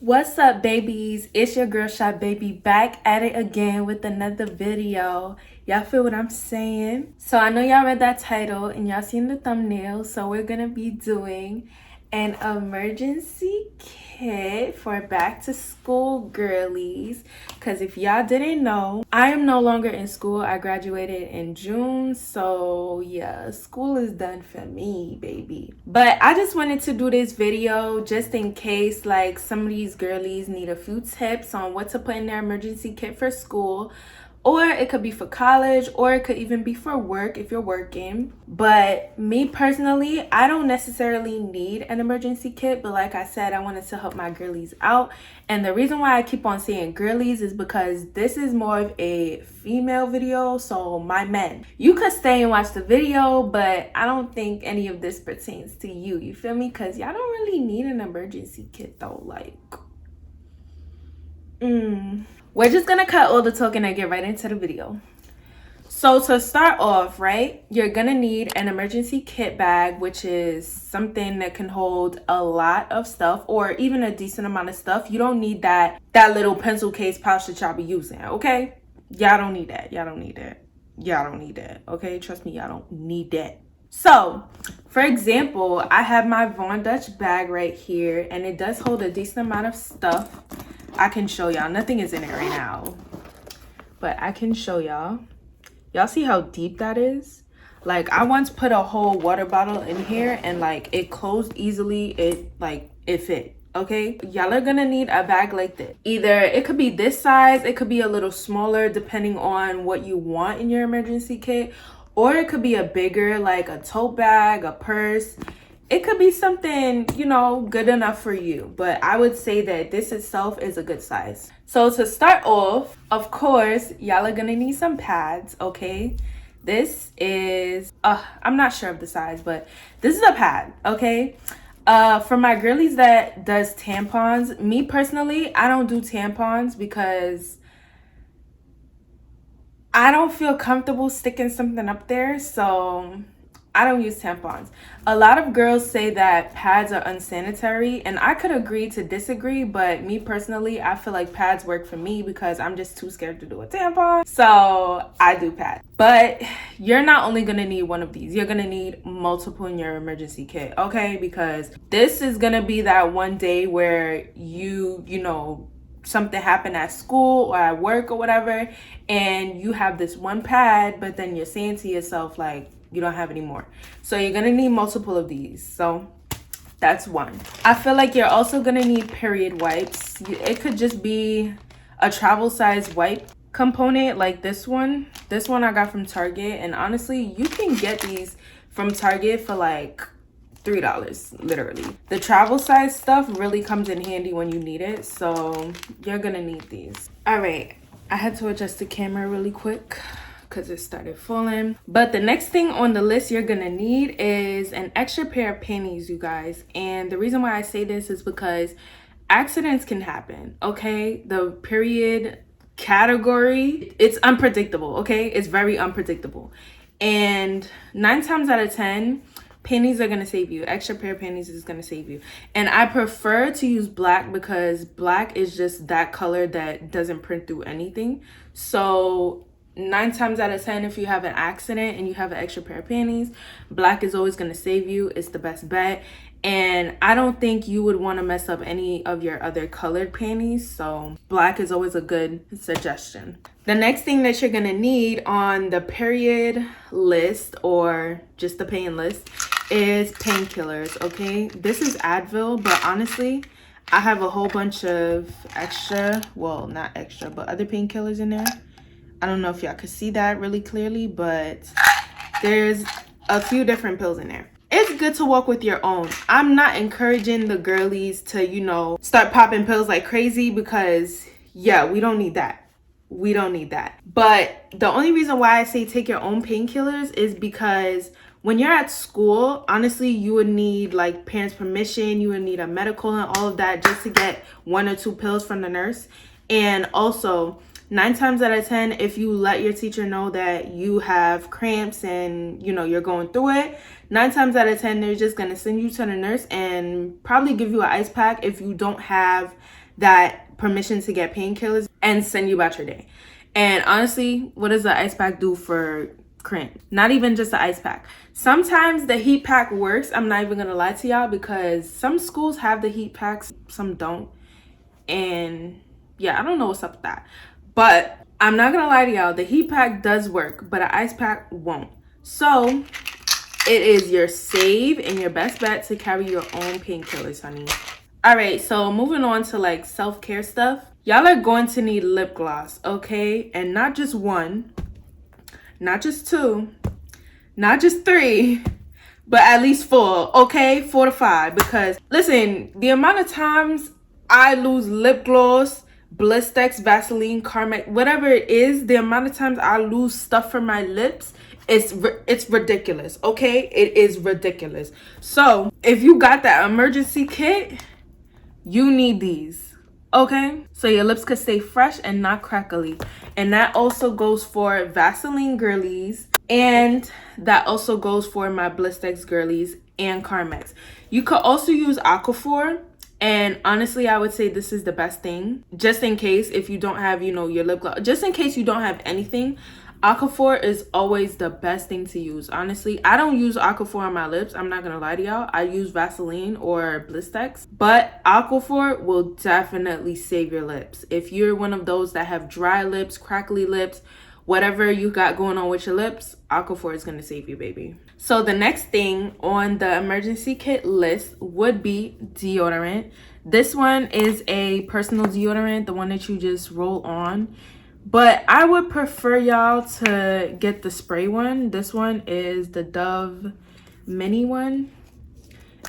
What's up, babies? It's your girl Shot Baby back at it again with another video. Y'all feel what I'm saying? So I know y'all read that title and y'all seen the thumbnail. So we're gonna be doing an emergency kit for back to school girlies. Because if y'all didn't know, I am no longer in school. I graduated in June. So yeah, school is done for me, baby. But I just wanted to do this video just in case like some of these girlies need a few tips on what to put in their emergency kit for school. Or it could be for college, or it could even be for work if you're working. But me personally, I don't necessarily need an emergency kit. But like I said, I wanted to help my girlies out. And the reason why I keep on saying girlies is because this is more of a female video. So my men, you could stay and watch the video, but I don't think any of this pertains to you. You feel me? Because y'all don't really need an emergency kit though. Like, We're just gonna cut all the talking and get right into the video. So to start off, right, you're gonna need an emergency kit bag, which is something that can hold a lot of stuff or even a decent amount of stuff. You don't need that little pencil case pouch that y'all be using, okay? Y'all don't need that. Y'all don't need that. Y'all don't need that, okay? Trust me, y'all don't need that. So, for example, I have my Von Dutch bag right here, and it does hold a decent amount of stuff. I can show y'all. Nothing is in it right now, but I can show y'all. Y'all see how deep that is? Like, I once put a whole water bottle in here and like it closed easily. It fit. Okay, y'all are gonna need a bag like this. Either it could be this size, it could be a little smaller depending on what you want in your emergency kit, or it could be a bigger, like a tote bag, a purse. It could be something, you know, good enough for you. But I would say that this itself is a good size. So to start off, of course, y'all are gonna need some pads, okay? This is, I'm not sure of the size, but this is a pad, okay? For my girlies that does tampons, me personally, I don't do tampons because I don't feel comfortable sticking something up there, so I don't use tampons. A lot of girls say that pads are unsanitary, and I could agree to disagree, but me personally, I feel like pads work for me because I'm just too scared to do a tampon. So I do pads. But you're not only gonna need one of these, you're gonna need multiple in your emergency kit, okay? Because this is gonna be that one day where you know, something happened at school or at work or whatever, and you have this one pad, but then you're saying to yourself, like, you don't have any more. So you're gonna need multiple of these. So that's one. I feel like you're also gonna need period wipes. It could just be a travel size wipe component like this one. This one I got from Target, and honestly, you can get these from Target for like $3, literally. The travel size stuff really comes in handy when you need it, so you're gonna need these. All right, I had to adjust the camera really quick because it started falling. But the next thing on the list you're gonna need is an extra pair of panties, you guys. And the reason why I say this is because accidents can happen, okay? The period category, it's unpredictable, okay? It's very unpredictable. And 9 times out of 10, panties are gonna save you. Extra pair of panties is gonna save you. And I prefer to use black because black is just that color that doesn't print through anything. So 9 times out of 10, if you have an accident and you have an extra pair of panties, black is always going to save you. It's the best bet. And I don't think you would want to mess up any of your other colored panties, so black is always a good suggestion. The next thing that you're going to need on the period list, or just the pain list, is painkillers, okay? This is Advil, but honestly, I have a whole bunch of extra, well, not extra, but other painkillers in there. I don't know if y'all could see that really clearly, but there's a few different pills in there. It's good to walk with your own. I'm not encouraging the girlies to, you know, start popping pills like crazy because, yeah, we don't need that. We don't need that. But the only reason why I say take your own painkillers is because when you're at school, honestly, you would need like parents' permission. You would need a medical and all of that just to get 1 or 2 pills from the nurse. And also, 9 times out of 10, if you let your teacher know that you have cramps and, you know, you're going through it, 9 times out of 10, they're just going to send you to the nurse and probably give you an ice pack if you don't have that permission to get painkillers and send you about your day. And honestly, what does the ice pack do for cramp? Not even just the ice pack. Sometimes the heat pack works. I'm not even gonna lie to y'all, because some schools have the heat packs, some don't. And yeah, I don't know what's up with that. But I'm not gonna lie to y'all, the heat pack does work, but an ice pack won't. So it is your save and your best bet to carry your own painkillers, honey. All right, so moving on to like self-care stuff. Y'all are going to need lip gloss, okay? And not just one, not just two, not just three, but at least 4, okay? 4 to 5. Because listen, the amount of times I lose lip gloss, Blistex, Vaseline, Carmex, whatever it is, the amount of times I lose stuff from my lips, it's ridiculous, okay? It is ridiculous. So if you got that emergency kit, you need these, okay? So your lips could stay fresh and not crackly. And that also goes for Vaseline Girlies, and that also goes for my Blistex Girlies and Carmex. You could also use Aquaphor, and honestly, I would say this is the best thing. Just in case if you don't have, you know, your lip gloss, just in case you don't have anything, Aquaphor is always the best thing to use. Honestly, I don't use Aquaphor on my lips. I'm not gonna lie to y'all. I use Vaseline or Blistex, but Aquaphor will definitely save your lips. If you're one of those that have dry lips, crackly lips, whatever you got going on with your lips, Aquaphor is gonna save you, baby. So the next thing on the emergency kit list would be deodorant. This one is a personal deodorant, the one that you just roll on. But I would prefer y'all to get the spray one. This one is the Dove mini one.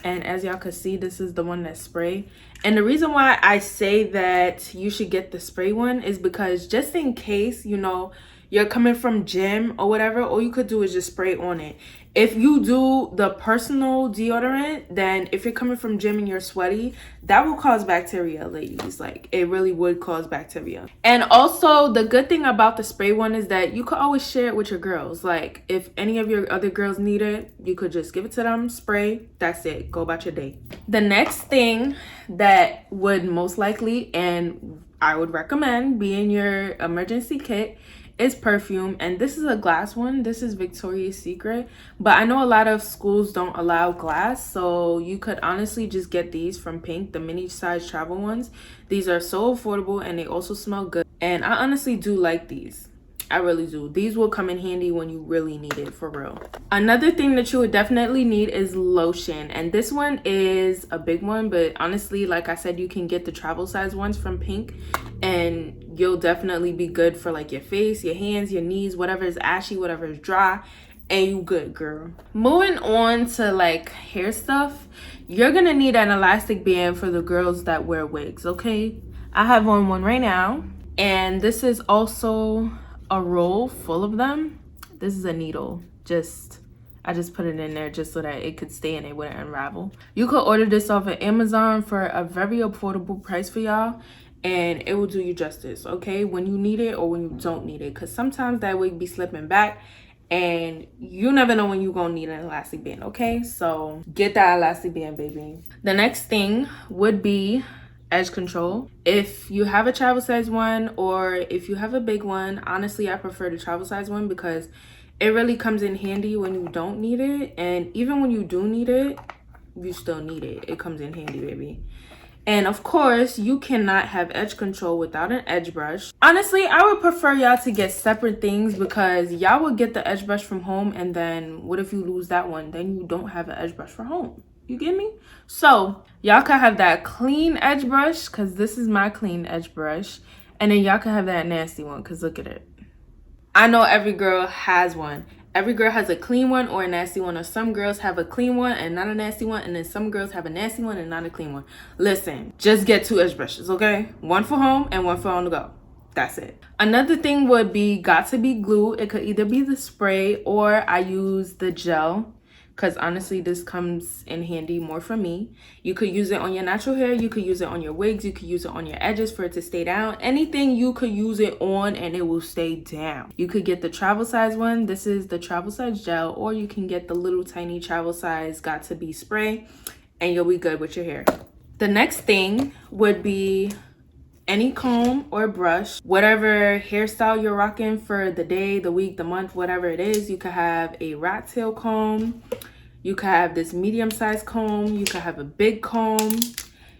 And as y'all can see, this is the one that's spray. And the reason why I say that you should get the spray one is because just in case, you know, you're coming from gym or whatever, all you could do is just spray on it. If you do the personal deodorant, then if you're coming from gym and you're sweaty, that will cause bacteria, ladies. Like, it really would cause bacteria. And also, the good thing about the spray one is that you could always share it with your girls. Like, if any of your other girls need it, you could just give it to them, spray, that's it, go about your day. The next thing that would most likely, and I would recommend, be in your emergency kit is perfume. And this is a glass one. This is Victoria's Secret, but I know a lot of schools don't allow glass, so you could honestly just get these from Pink, the mini size travel ones. These are so affordable and they also smell good, and I honestly do like these. I really do. These will come in handy when you really need it, for real. Another thing that you would definitely need is lotion, and this one is a big one, but honestly, like I said, you can get the travel size ones from Pink, and you'll definitely be good for like your face, your hands, your knees, whatever is ashy, whatever is dry, and you good, girl. Moving on to like hair stuff, you're gonna need an elastic band for the girls that wear wigs, okay? I have on one right now, and this is also a roll full of them. This is a needle. I just put it in there just so that it could stay and it wouldn't unravel. You could order this off of Amazon for a very affordable price for y'all, and it will do you justice, okay, when you need it or when you don't need it, because sometimes that wig be slipping back and you never know when you're gonna need an elastic band, okay? So get that elastic band, baby. The next thing would be edge control. If you have a travel size one or if you have a big one, honestly, I prefer the travel size one because it really comes in handy when you don't need it, and even when you do need it, you still need it. It comes in handy, baby. And of course, you cannot have edge control without an edge brush. Honestly, I would prefer y'all to get separate things because y'all will get the edge brush from home, and then what if you lose that one? Then you don't have an edge brush for home. You get me? So y'all could have that clean edge brush, because this is my clean edge brush, and then y'all could have that nasty one, because look at it. I know every girl has one. Every girl has a clean one or a nasty one, or some girls have a clean one and not a nasty one, and then some girls have a nasty one and not a clean one. Listen, just get 2 edge brushes, okay? One for home and one for on the go. That's it. Another thing would be got to be glue. It could either be the spray or I use the gel, because honestly, this comes in handy more for me. You could use it on your natural hair. You could use it on your wigs. You could use it on your edges for it to stay down. Anything you could use it on and it will stay down. You could get the travel size one. This is the travel size gel, or you can get the little tiny travel size got to be spray, and you'll be good with your hair. The next thing would be any comb or brush, whatever hairstyle you're rocking for the day, the week, the month, whatever it is. You could have a rat tail comb, you could have this medium-sized comb, you could have a big comb,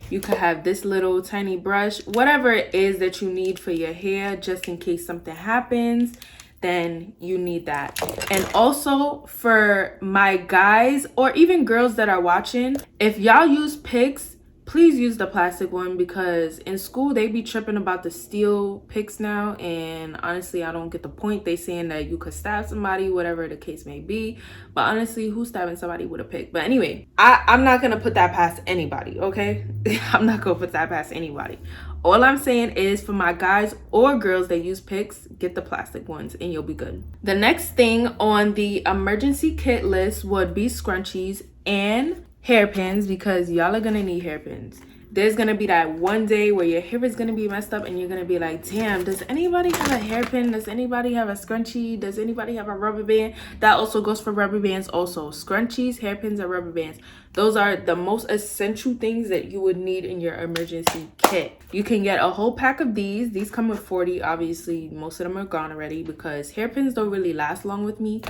you could have this little tiny brush, whatever it is that you need for your hair, just in case something happens, then you need that. And also for my guys or even girls that are watching, if y'all use picks, please use the plastic one, because in school they be tripping about the steel picks now, and honestly I don't get the point. They saying that you could stab somebody, whatever the case may be, but honestly, who's stabbing somebody with a pick? But anyway, I'm not gonna put that past anybody, okay? I'm not gonna put that past anybody. All I'm saying is, for my guys or girls that use picks, get the plastic ones and you'll be good. The next thing on the emergency kit list would be scrunchies and hairpins, because y'all are gonna need hairpins. There's gonna be that one day where your hair is gonna be messed up and you're gonna be like, damn, does anybody have a hairpin? Does anybody have a scrunchie? Does anybody have a rubber band? That also goes for rubber bands also. Scrunchies, hairpins, and rubber bands. Those are the most essential things that you would need in your emergency kit. You can get a whole pack of these. These come with 40. Obviously, most of them are gone already because hairpins don't really last long with me,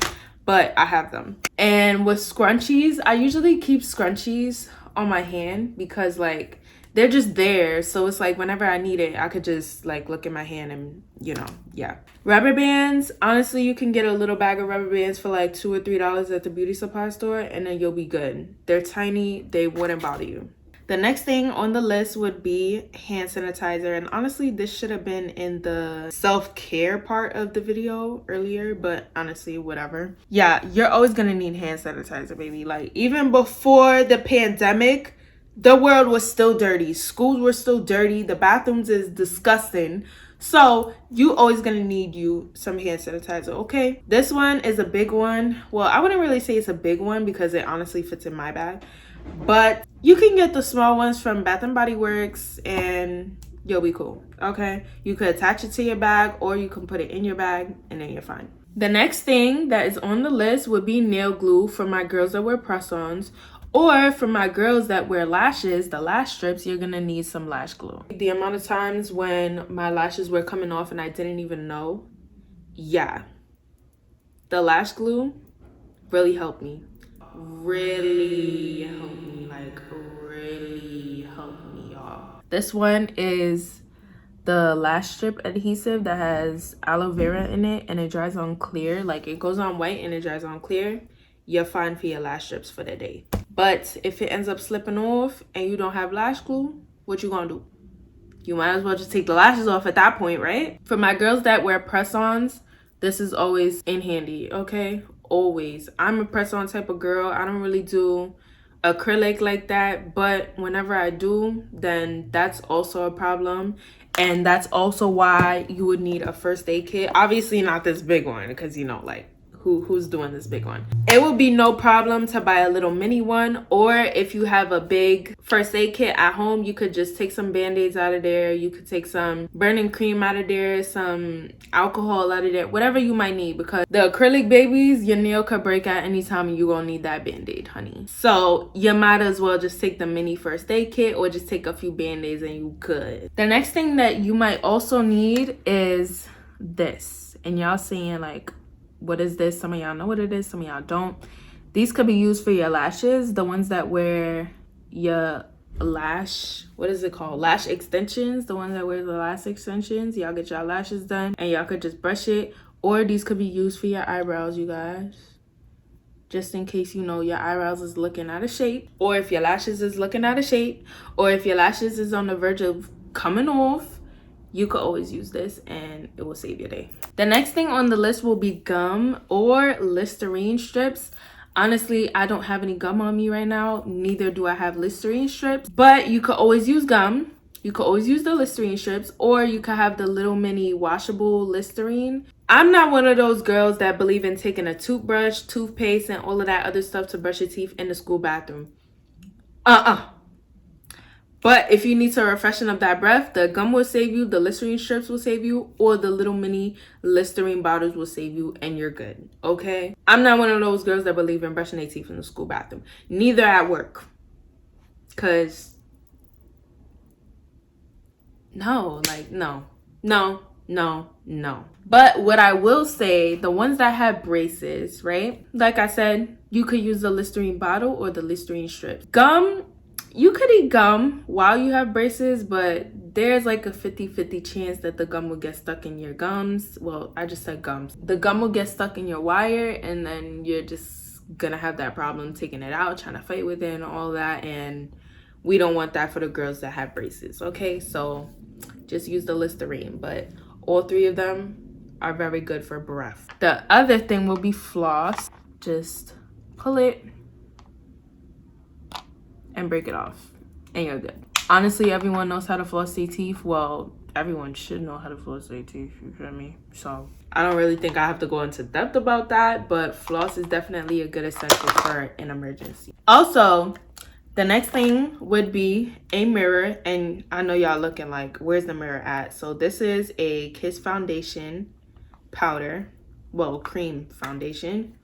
but I have them. And with scrunchies, I usually keep scrunchies on my hand because like they're just there, so it's like whenever I need it I could just like look at my hand and, you know, yeah. Rubber bands, honestly, you can get a little bag of rubber bands for like $2 or $3 at the beauty supply store, and then you'll be good. They're tiny, they wouldn't bother you. The next thing on the list would be hand sanitizer, and honestly this should have been in the self-care part of the video earlier, but honestly whatever. Yeah, you're always gonna need hand sanitizer, baby. Like even before the pandemic, the world was still dirty, schools were still dirty, the bathrooms is disgusting, so you always gonna need you some hand sanitizer, okay? This one is a big one. Well, I wouldn't really say it's a big one because it honestly fits in my bag, but you can get the small ones from Bath and Body Works and you'll be cool, okay? You could attach it to your bag or you can put it in your bag and then you're fine. The next thing that is on the list would be nail glue for my girls that wear press-ons, or for my girls that wear lashes, the lash strips, you're gonna need some lash glue. The amount of times when my lashes were coming off and I didn't even know, yeah, the lash glue really helped me. Really helped me, like really helped me, y'all. This one is the lash strip adhesive that has aloe vera in it, and it dries on clear. Like it goes on white and it dries on clear. You're fine for your lash strips for the day. But if it ends up slipping off and you don't have lash glue, what you gonna do? You might as well just take the lashes off at that point, right? For my girls that wear press-ons, this is always in handy, okay? Always. I'm a press-on type of girl. I don't really do acrylic like that, but whenever I do, then that's also a problem. And that's also why you would need a first aid kit. Obviously not this big one, because you know, like, who's doing this big one? It would be no problem to buy a little mini one, or if you have a big first aid kit at home, you could just take some band-aids out of there, you could take some burning cream out of there, some alcohol out of there, whatever you might need, because the acrylic babies, your nail could break at any time and you're gonna need that band-aid, honey. So you might as well just take the mini first aid kit or just take a few band-aids and you good. The next thing that you might also need is this, and y'all saying like, what is this? Some of y'all know what it is, some of y'all don't. These could be used for your lashes, the ones that wear your lash, what is it called, lash extensions, the ones that wear the lash extensions. Y'all get your lashes done and y'all could just brush it, or these could be used for your eyebrows, you guys, just in case, you know, your eyebrows is looking out of shape, or if your lashes is looking out of shape, or if your lashes is on the verge of coming off, you could always use this and it will save your day. The next thing on the list will be gum or Listerine strips. Honestly, I don't have any gum on me right now, neither do I have Listerine strips, but you could always use gum. You could always use the Listerine strips, or you could have the little mini washable Listerine. I'm not one of those girls that believe in taking a toothbrush, toothpaste, and all of that other stuff to brush your teeth in the school bathroom. But if you need to refreshen up that breath, the gum will save you, the Listerine strips will save you, or the little mini Listerine bottles will save you, and you're good, okay? I'm not one of those girls that believe in brushing their teeth in the school bathroom, neither at work, because No, like, no, no, no, no. But what I will say, the ones that have braces, right? Like I said, you could use the Listerine bottle or the Listerine strips. Gum, you could eat gum while you have braces, but there's like a 50-50 chance that the gum will get stuck in your gums. Well, I just said gums. The gum will get stuck in your wire, and then you're just gonna have that problem taking it out, trying to fight with it and all that. And we don't want that for the girls that have braces, okay? So just use the Listerine, but all three of them are very good for breath. The other thing will be floss. Just pull it and break it off, and you're good. Honestly, everyone knows how to floss their teeth. Well, everyone should know how to floss their teeth, you feel me? So I don't really think I have to go into depth about that, but floss is definitely a good essential for an emergency. Also, the next thing would be a mirror, and I know y'all looking like, where's the mirror at? So this is a Kiss foundation powder, well, cream foundation.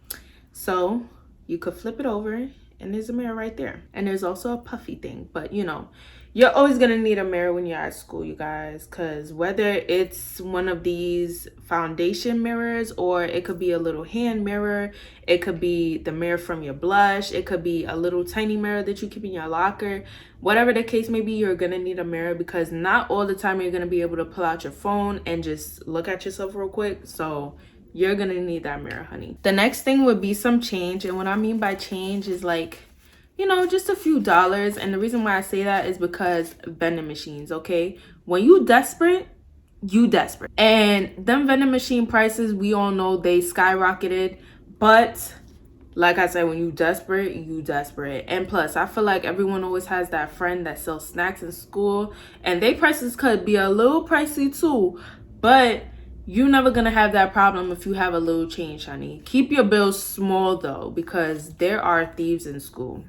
So you could flip it over, and there's a mirror right there. And there's also a puffy thing, but you know, you're always gonna need a mirror when you're at school, you guys, because whether it's one of these foundation mirrors, or it could be a little hand mirror, it could be the mirror from your blush, it could be a little tiny mirror that you keep in your locker. Whatever the case may be, you're gonna need a mirror, because not all the time you're gonna be able to pull out your phone and just look at yourself real quick. So you're gonna need that mirror, honey. The next thing would be some change, and what I mean by change is like, you know, just a few dollars. And the reason why I say that is because vending machines, okay? When you desperate, you desperate. And them vending machine prices, we all know they skyrocketed. But like I said, when you desperate, you desperate. And plus, I feel like everyone always has that friend that sells snacks in school, and their prices could be a little pricey too. But you're never gonna have that problem if you have a little change, honey. Keep your bills small though, because there are thieves in school.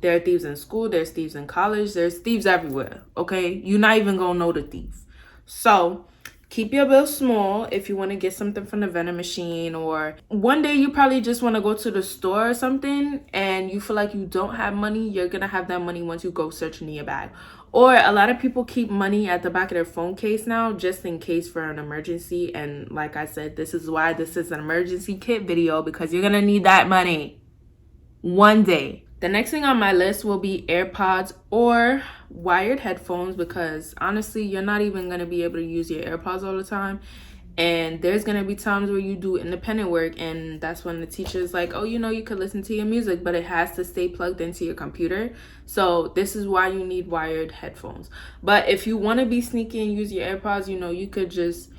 There are thieves in school, there's thieves in college, there's thieves everywhere, okay? You're not even gonna know the thief. So keep your bill small if you want to get something from the vending machine, or one day you probably just want to go to the store or something and you feel like you don't have money. You're gonna have that money once you go searching in your bag. Or a lot of people keep money at the back of their phone case now, just in case for an emergency. And like I said, this is why this is an emergency kit video, because you're gonna need that money one day. The next thing on my list will be AirPods or wired headphones, because honestly, you're not even going to be able to use your AirPods all the time. And there's going to be times where you do independent work, and that's when the teacher is like, oh, you know, you could listen to your music, but it has to stay plugged into your computer. So this is why you need wired headphones. But if you want to be sneaky and use your AirPods, you know, you could just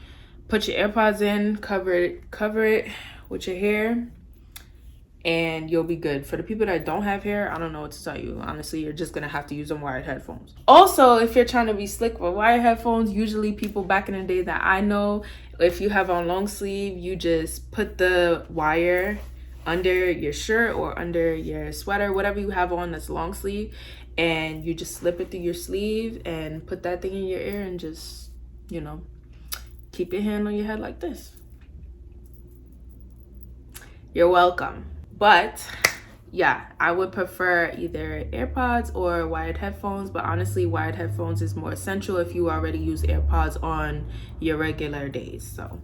put your AirPods in, cover it with your hair, and you'll be good. For the people that don't have hair, I don't know what to tell you. Honestly, you're just gonna have to use them wired headphones. Also, if you're trying to be slick with wired headphones, usually people back in the day that I know, if you have on long sleeve, you just put the wire under your shirt or under your sweater, whatever you have on that's long sleeve, and you just slip it through your sleeve and put that thing in your ear and just, you know, keep your hand on your head like this. You're welcome. But yeah, I would prefer either AirPods or wired headphones, but honestly, wired headphones is more essential if you already use AirPods on your regular days. So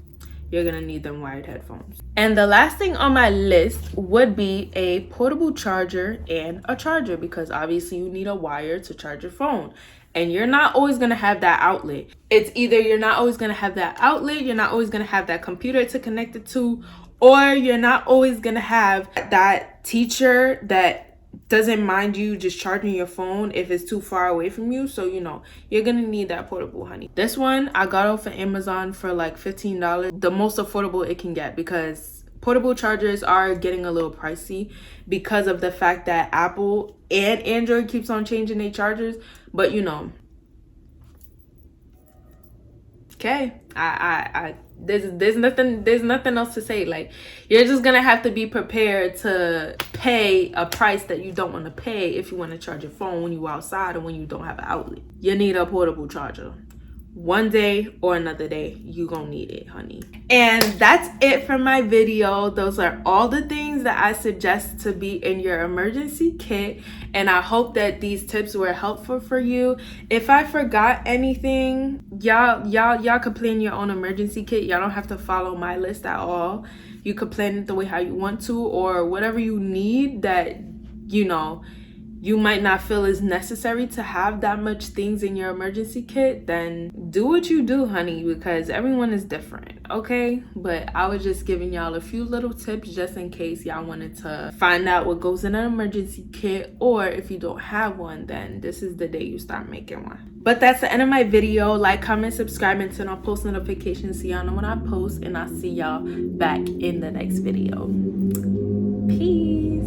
you're gonna need them wired headphones. And the last thing on my list would be a portable charger and a charger, because obviously you need a wire to charge your phone. And you're not always gonna have that outlet. It's either you're not always gonna have that outlet, you're not always gonna have that computer to connect it to, or you're not always gonna have that teacher that doesn't mind you just charging your phone if it's too far away from you. So, you know, you're gonna need that portable, honey. This one I got off of Amazon for like $15, the most affordable it can get, because portable chargers are getting a little pricey because of the fact that Apple and Android keeps on changing their chargers. But you know, okay, there's nothing else to say. Like, you're just gonna have to be prepared to pay a price that you don't want to pay if you want to charge your phone when you're outside or when you don't have an outlet. You need a portable charger. one day or another day, you gonna need it, honey. And that's it for my video. Those are all the things that I suggest to be in your emergency kit, and I hope that these tips were helpful for you. If I forgot anything, y'all could plan your own emergency kit. Y'all don't have to follow my list at all. You could plan it the way how you want to, or whatever you need that, you know, you might not feel is necessary to have that much things in your emergency kit, then do what you do, honey, because everyone is different, okay? But I was just giving y'all a few little tips just in case y'all wanted to find out what goes in an emergency kit, or if you don't have one, then this is the day you start making one. But that's the end of my video. Like, comment, subscribe, and turn on post notifications so y'all know when I post, and I'll see y'all back in the next video. Peace.